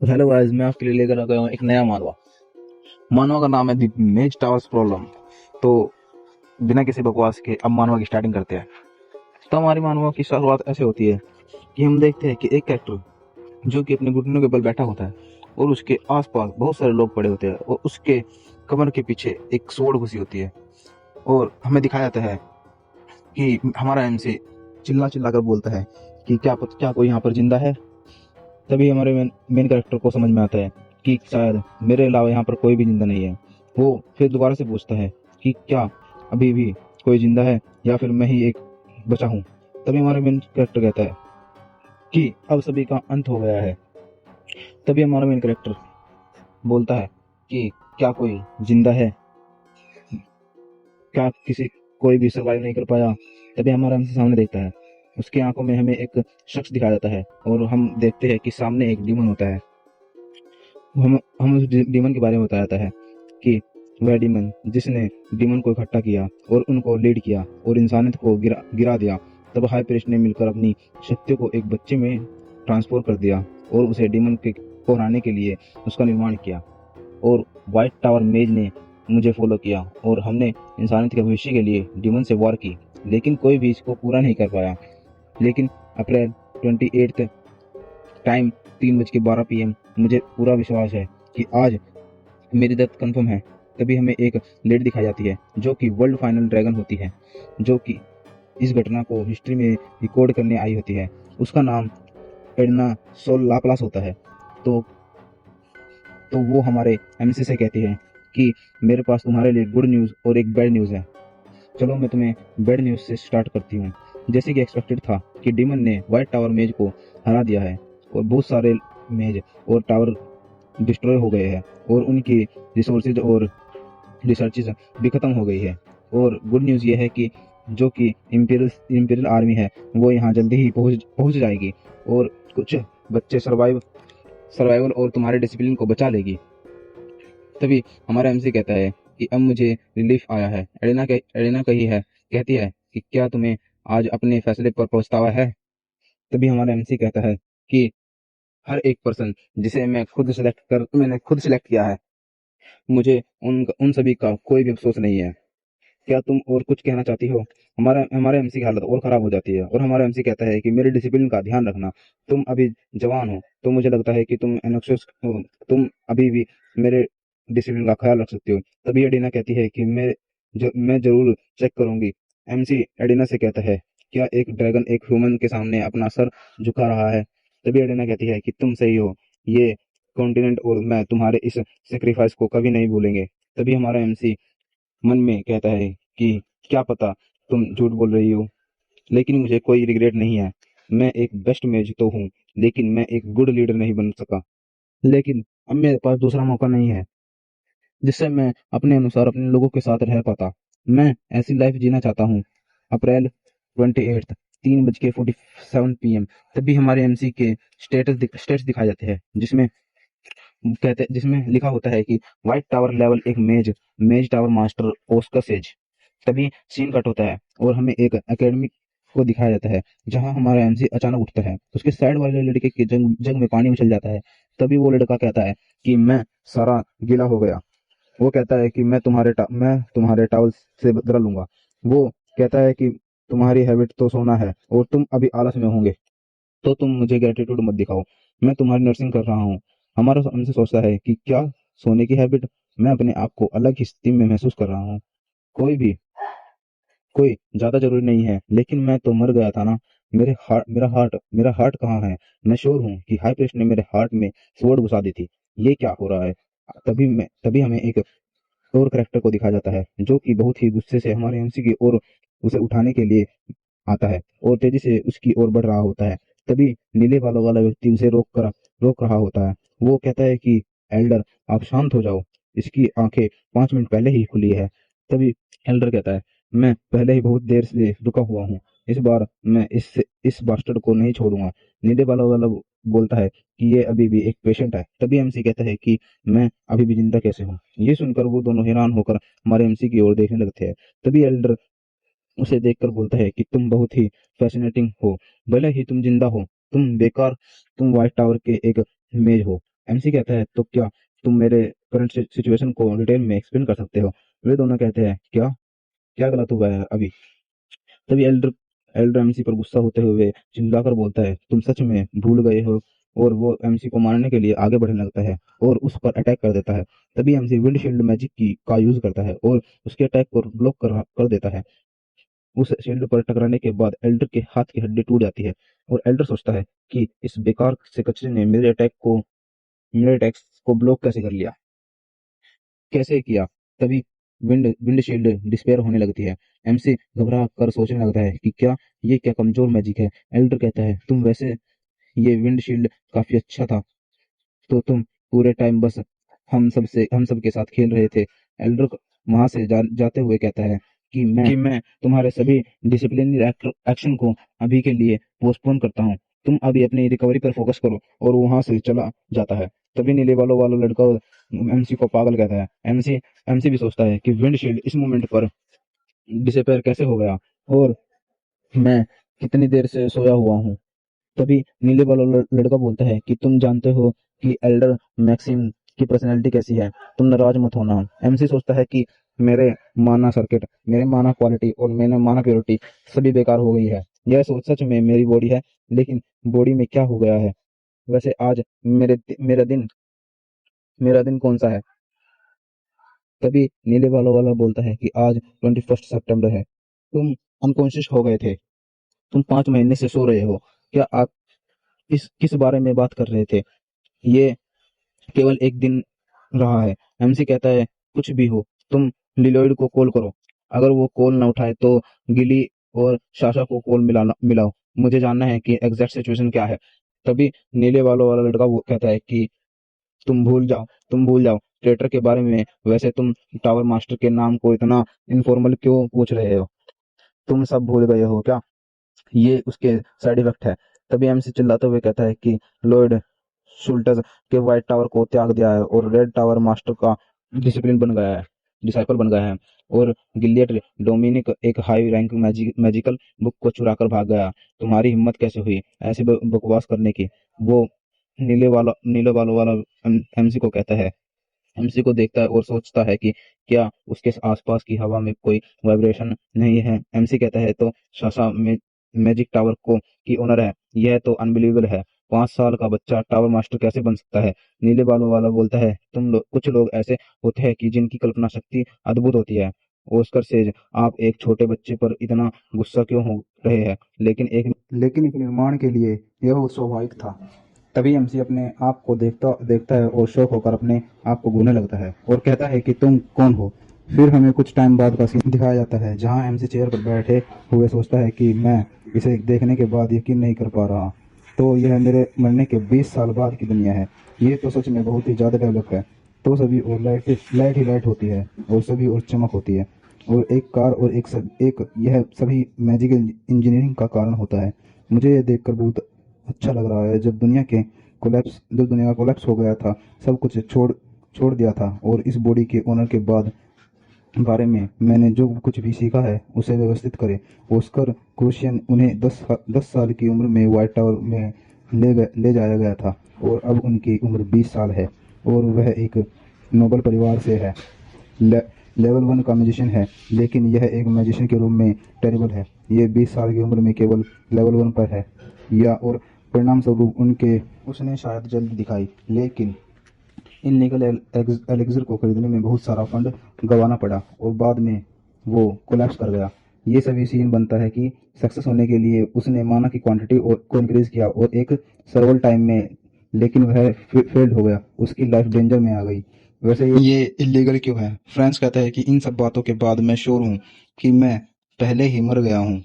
तो hello guys, मैं आपके लिए लेकर आ गया हूँ एक नया मानवा। मानवा का नाम है द मेज टावर्स प्रॉब्लम। तो बिना किसी बकवास के अब मानवा की स्टार्टिंग करते हैं। तो हमारी मानवा की शुरुआत ऐसे होती है कि हम देखते हैं कि एक कैरेक्टर जो कि अपने घुटनों के बल बैठा होता है और उसके आसपास बहुत सारे लोग पड़े होते हैं और उसके कमर के पीछे एक स्वॉर्ड घुसी होती है। और हमें दिखाया जाता है कि हमारा एमसी चिल्ला चिल्ला कर बोलता है कि क्या कोई यहाँ पर जिंदा है। तभी हमारे मेन कैरेक्टर को समझ में आता है कि शायद मेरे अलावा यहाँ पर कोई भी जिंदा नहीं है। वो फिर दोबारा से पूछता है कि क्या अभी भी कोई जिंदा है या फिर मैं ही एक बचा हूँ। तभी हमारा मेन कैरेक्टर कहता है कि अब सभी का अंत हो गया है। तभी हमारा मेन कैरेक्टर बोलता है कि क्या कोई जिंदा है, क्या किसी कोई भी सर्वाइव नहीं कर पाया। तभी हमारा हमसे सामने देखता है, उसकी आंखों में हमें एक शख्स दिखाया जाता है और हम देखते हैं कि सामने एक डीमन होता है। हम उस डीमन के बारे में बताया जाता है कि वह डीमन जिसने डीमन को इकट्ठा किया और उनको लीड किया और इंसानियत को गिरा दिया। तब हाई प्रीस्ट ने मिलकर अपनी शक्तियों को एक बच्चे में ट्रांसफर कर दिया और उसे डीमन के को हराने के लिए उसका निर्माण किया। और व्हाइट टावर मेज ने मुझे फॉलो किया और हमने इंसानियत के भविष्य के लिए डीमन से वॉर की, लेकिन कोई भी इसको पूरा नहीं कर पाया। लेकिन अप्रैल 28 टाइम 3:12 PM मुझे पूरा विश्वास है कि आज मेरी डेथ कंफर्म है। तभी हमें एक लेडी दिखाई जाती है जो कि वर्ल्ड फाइनल ड्रैगन होती है, जो कि इस घटना को हिस्ट्री में रिकॉर्ड करने आई होती है। उसका नाम एडना सोल लाप्लास होता है। तो तो वो हमारे एमसी से कहती है कि मेरे पास तुम्हारे लिए गुड न्यूज़ और एक बैड न्यूज़ है। चलो मैं तुम्हें बैड न्यूज़ से स्टार्ट करती हूँ। जैसे कि एक्सपेक्टेड था कि डीमन ने व्हाइट टावर मेज को हरा दिया है और बहुत सारे मेज और टावर डिस्ट्रॉय हो गए हैं और उनकी रिसोर्सेज और रिसर्चेज भी खत्म हो गई है। और गुड न्यूज़ ये है कि जो कि इंपीरियल आर्मी है वो यहाँ जल्दी ही पहुँच पहुँच जाएगी और कुछ बच्चे सर्वाइवल और तुम्हारे डिसिप्लिन को बचा लेगी। तभी हमारा एमसी कहता है कि अब मुझे रिलीफ आया है। एरिना कही है कहती है कि क्या तुम्हें आज अपने फैसले पर पछतावा है। तभी हमारा एमसी कहता है कि हर एक पर्सन जिसे मैंने खुद सिलेक्ट किया है, मुझे उन सभी का कोई भी अफसोस नहीं है। क्या तुम और कुछ कहना चाहती हो। हमारे एमसी की हालत और खराब हो जाती है और हमारा एमसी कहता है कि मेरे डिसिप्लिन का ध्यान रखना। तुम अभी जवान हो तो मुझे लगता है कि तुम एनोक्सियस हो। तुम अभी भी मेरे डिसिप्लिन का ख्याल रख सकते हो। तभी एडिना कहती है कि मैं जरूर चेक करूंगी। एमसी एडिना से कहता है क्या एक ड्रैगन एक ह्यूमन के सामने अपना सर झुका रहा है। तभी एडिना कहती है कि तुम सही हो। ये कॉन्टिनेंट और मैं तुम्हारे इस सेक्रीफाइस को कभी नहीं भूलेंगे। तभी हमारा एमसी मन में कहता है कि क्या पता तुम झूठ बोल रही हो, लेकिन मुझे कोई रिग्रेट नहीं है। मैं एक बेस्ट मेज तो हूँ, लेकिन मैं एक गुड लीडर नहीं बन सका। लेकिन अब मेरे पास दूसरा मौका नहीं है जिससे मैं अपने अनुसार अपने लोगों के साथ रह पाता। मैं ऐसी लाइफ जीना चाहता हूँ। अप्रैल 28 3:47 PM। तभी हमारे एमसी के स्टेटस दिखाए जाते हैं जिसमें लिखा होता है कि व्हाइट टावर लेवल एक मेज टावर मास्टर ओस्कर सेज। तभी सीन कट होता है और हमें एक एकेडमी को दिखाया जाता है जहां हमारा एमसी अचानक उठता है। उसके साइड वाले लड़के के जंग जंग में पानी उछल जाता है। तभी वो लड़का कहता है कि मैं सारा गीला हो गया। वो कहता है कि मैं तुम्हारे टावल से बदला लूंगा। वो कहता है कि तुम्हारी हैबिट तो सोना है और तुम अभी आलस में होंगे, तो तुम मुझे ग्रेटिट्यूड मत दिखाओ। मैं तुम्हारी नर्सिंग कर रहा हूँ। हमारा हमसे सोचता है कि क्या सोने की हैबिट। मैं अपने आप को अलग ही स्थिति में महसूस कर रहा हूँ। कोई भी कोई ज्यादा जरूरी नहीं है, लेकिन मैं तो मर गया था ना। मेरा हार्ट कहाँ है। मैं श्योर हूँ कि हाई प्रीस्ट ने मेरे हार्ट में स्वॉर्ड घुसा दी थी। ये क्या हो रहा है। तभी हमें एक और करेक्टर को दिखाया जाता है जो कि बहुत ही गुस्से से हमारे एमसी की ओर उसे उठाने के लिए आता है और तेजी से उसकी ओर बढ़ रहा होता है। तभी नीले बालों वाला व्यक्ति उसे रोक रहा होता है। वो कहता है कि एल्डर आप शांत हो जाओ, इसकी आंखें 5 मिनट पहले ही खुली है। तभी एल्डर कहता है मैं पहले ही बहुत देर से रुका हुआ हूँ। इस बार मैं इस बास्टर्ड को नहीं छोड़ूंगा। नीले बालों वाला बोलता है कि ये अभी भी एक पेशेंट है। तभी एमसी कहता है कि मैं अभी भी जिंदा कैसे हूँ। ये सुनकर वो दोनों हैरान होकर हमारे एमसी की ओर देखने लगते हैं। तभी एल्डर उसे देखकर बोलता है कि तुम बहुत ही फैसिनेटिंग हो। भले ही तुम जिंदा हो, तुम व्हाइट टावर के एक मेज हो। एमसी कहता है तो क्या तुम मेरे करंट सिचुएशन को डिटेल में एक्सप्लेन कर सकते हो। वे दोनों कहते हैं क्या क्या गलत हुआ है अभी। तभी एल्डर एल्डर एमसी पर गुस्सा होते हुए चिल्लाकर बोलता है तुम सच में भूल गए हो। और वो एमसी को मारने के लिए आगे बढ़ने लगता है और उस पर अटैक कर देता है। तभी एमसी विंडशील्ड मैजिक की का यूज करता है और उसके अटैक को ब्लॉक कर देता है। उस शील्ड पर टकराने के बाद एल्डर के हाथ की हड्डी टूट जाती है और एल्डर सोचता है कि इस बेकार से कचरे ने मेरे अटैक्स को ब्लॉक कैसे कर लिया, कैसे किया। तभी विंडशील्ड डिस्पेयर होने लगती है। एमसी घबरा कर सोचने लगता है कि क्या ये क्या कमजोर मैजिक है। एल्डर कहता है तुम वैसे ये विंडशील्ड काफी अच्छा था, तो तुम पूरे टाइम बस हम सब के साथ खेल रहे थे। एल्डर वहां से जाते हुए कहता है कि मैं तुम्हारे सभी डिसिप्लिनरी एक्शन को अभी के लिए पोस्टपोन करता हूँ। तुम अभी अपनी रिकवरी पर फोकस करो। और वहां से चला जाता है। तभी नीले बालों वाला लड़का एमसी को पागल कहता है। एमसी एमसी भी सोचता है कि विंडशील्ड इस मोमेंट पर डिसअपेयर कैसे हो गया और मैं कितनी देर से सोया हुआ हूँ। तभी नीले वाला लड़का बोलता है कि तुम जानते हो कि एल्डर मैक्सिम की पर्सनैलिटी कैसी है, तुम नाराज मत होना। एमसी सोचता है कि मेरे माना सर्किट, मेरे माना क्वालिटी और मेरे माना प्योरिटी सभी बेकार हो गई है। यह सोच सच में मेरी बॉडी है, लेकिन बॉडी में क्या हो गया है। वैसे आज मेरा दिन कौन सा है। तभी नीले वाला वाला बोलता है कि आज 21 सितंबर है। तुम अनकॉन्शियस हो गए थे, तुम 5 महीने से सो रहे हो। क्या आप इस किस बारे में बात कर रहे थे। ये केवल एक दिन रहा है। एमसी कहता है कुछ भी हो, तुम लिलोइड को कॉल करो। अगर वो कॉल ना उठाए तो गिली और शाशा को कॉल मिलाओ। मुझे जानना है कि एग्जैक्ट सिचुएशन क्या है। तभी नीले बालों वाला लड़का वो कहता है कि तुम भूल जाओ ट्रेटर के बारे में। वैसे तुम टावर मास्टर के नाम को इतना इनफॉर्मल क्यों पूछ रहे हो। तुम सब भूल गए हो क्या, ये उसके साइड इफेक्ट है। तभी एमसी चिल्लाते हुए कहता है कि लॉर्ड शुल्टज के व्हाइट टावर को त्याग दिया है और रेड टावर मास्टर का डिसाइपल बन गया है। और गिलियट डोमिनिक एक हाई रैंक मैजिकल बुक को चुरा कर भाग गया। तुम्हारी हिम्मत कैसे हुई ऐसी बकवास करने की। वो नीले बालों वाला एमसी को कहता है। एमसी को देखता है और सोचता है कि क्या उसके आसपास की हवा में कोई वाइब्रेशन नहीं है। एमसी कहता है तो शासा में मैजिक टावर को की ओनर है। यह तो अनबिलीवेबल है। 5 साल का बच्चा टावर मास्टर कैसे बन सकता है। नीले बालों वाला बोलता है कुछ लोग ऐसे होते हैं कि जिनकी कल्पना शक्ति अद्भुत होती है। ओस्कर सेज आप एक छोटे बच्चे पर इतना गुस्सा क्यों हो रहे हैं। लेकिन एक निर्माण के लिए यह स्वाभाविक था। तभी एमसी अपने आप को देखता देखता है और शौक होकर अपने आप को घूरने लगता है और कहता है कि तुम कौन हो। फिर हमें कुछ टाइम बाद का सीन दिखाया जाता है जहां एमसी चेयर पर बैठे हुए सोचता है कि मैं इसे देखने के बाद यकीन नहीं कर पा रहा। तो यह मेरे मरने के 20 साल बाद की दुनिया है। ये तो सच में बहुत ही ज़्यादा डेवलप है। तो सभी और लाइट ही लाइट होती है और सभी और चमक होती है और एक कार और एक यह सभी मैजिकल इंजीनियरिंग का कारण होता है। मुझे यह देखकर बहुत अच्छा लग रहा है। जब दुनिया का कोलैप्स हो गया था, सब कुछ छोड़ दिया था और इस बॉडी के ओनर के बारे में मैंने जो कुछ भी सीखा है उसे व्यवस्थित करे। ऑस्कर क्रूशियन उन्हें 10 साल की उम्र में व्हाइट टावर में ले जाया गया था और अब उनकी उम्र 20 साल है और वह एक नोबल परिवार से है। ले, लेवल 1 का मैजिशियन है, लेकिन यह एक मैजिशियन के रूप में टेरिबल है। ये 20 साल की उम्र में केवल लेवल 1 पर है। या और परिणाम स्वरूप उनके उसने शायद जल्दी दिखाई, लेकिन इन लीगल एलेक्सर को खरीदने में बहुत सारा फंड गंवाना पड़ा और बाद में वो कोलैप्स कर गया। ये सभी सीन बनता है कि सक्सेस होने के लिए उसने माना की क्वांटिटी और को इंक्रीज किया और एक सर्वल टाइम में, लेकिन वह फेल्ड हो गया। उसकी लाइफ डेंजर में आ गई। वैसे ये इलीगल क्यों है। फ्रांस कहता है कि इन सब बातों के बाद मैं श्योर हूँ कि मैं पहले ही मर गया हूँ।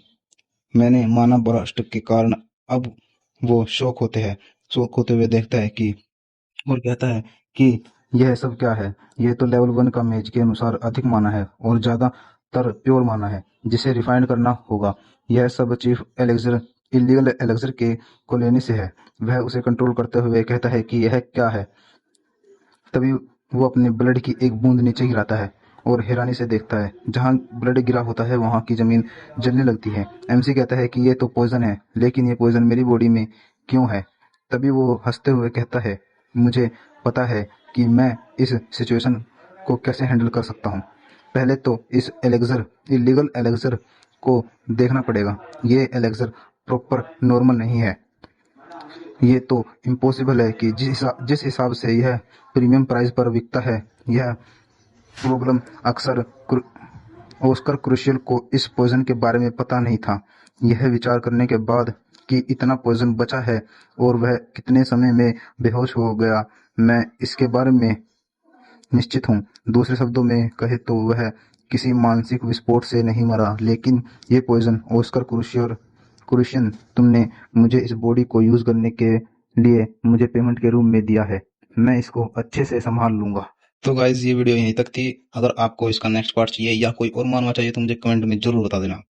मैंने मानव भ्रष्ट के कारण। अब वो शौक होते हुए देखता है कि और कहता है कि यह सब क्या है। यह तो लेवल 1 का मेज के अनुसार अधिक माना है और ज्यादातर प्योर माना है जिसे रिफाइंड करना होगा। यह सब चीफ एलेक्सर इलीगल एलेक्सर के को लेने से है। वह उसे कंट्रोल करते हुए कहता है कि यह क्या है। तभी वो अपने ब्लड की एक बूंद नीचे गिराता है और हैरानी से देखता है। जहां ब्लड गिरा होता है वहां की जमीन जलने लगती है। एमसी कहता है कि ये तो पॉइजन है, लेकिन ये पॉइजन मेरी बॉडी में क्यों है। तभी वो हंसते हुए कहता है मुझे पता है कि मैं इस सिचुएशन को कैसे हैंडल कर सकता हूँ। पहले तो इस इलीगल एलेक्सर को देखना पड़ेगा। ये एलेक्सर प्रॉपर नॉर्मल नहीं है। ये तो इम्पॉसिबल है कि जिस हिसाब से यह प्रीमियम प्राइस पर बिकता है, यह प्रॉब्लम अक्सर ऑस्कर क्रूशियल को इस पॉइजन के बारे में पता नहीं था। यह विचार करने के बाद कि इतना पॉइजन बचा है और वह कितने समय में बेहोश हो गया, मैं इसके बारे में निश्चित हूँ। दूसरे शब्दों में कहे तो वह किसी मानसिक विस्फोट से नहीं मरा। लेकिन ये पॉइजन ऑस्कर क्रूशियन, तुमने मुझे इस बॉडी को यूज करने के लिए मुझे पेमेंट के रूप में दिया है। मैं इसको अच्छे से संभाल लूंगा। तो गाइज ये वीडियो यहीं तक थी। अगर आपको इसका नेक्स्ट पार्ट चाहिए या कोई और मानवा चाहिए तो मुझे कमेंट में जरूर बता देना।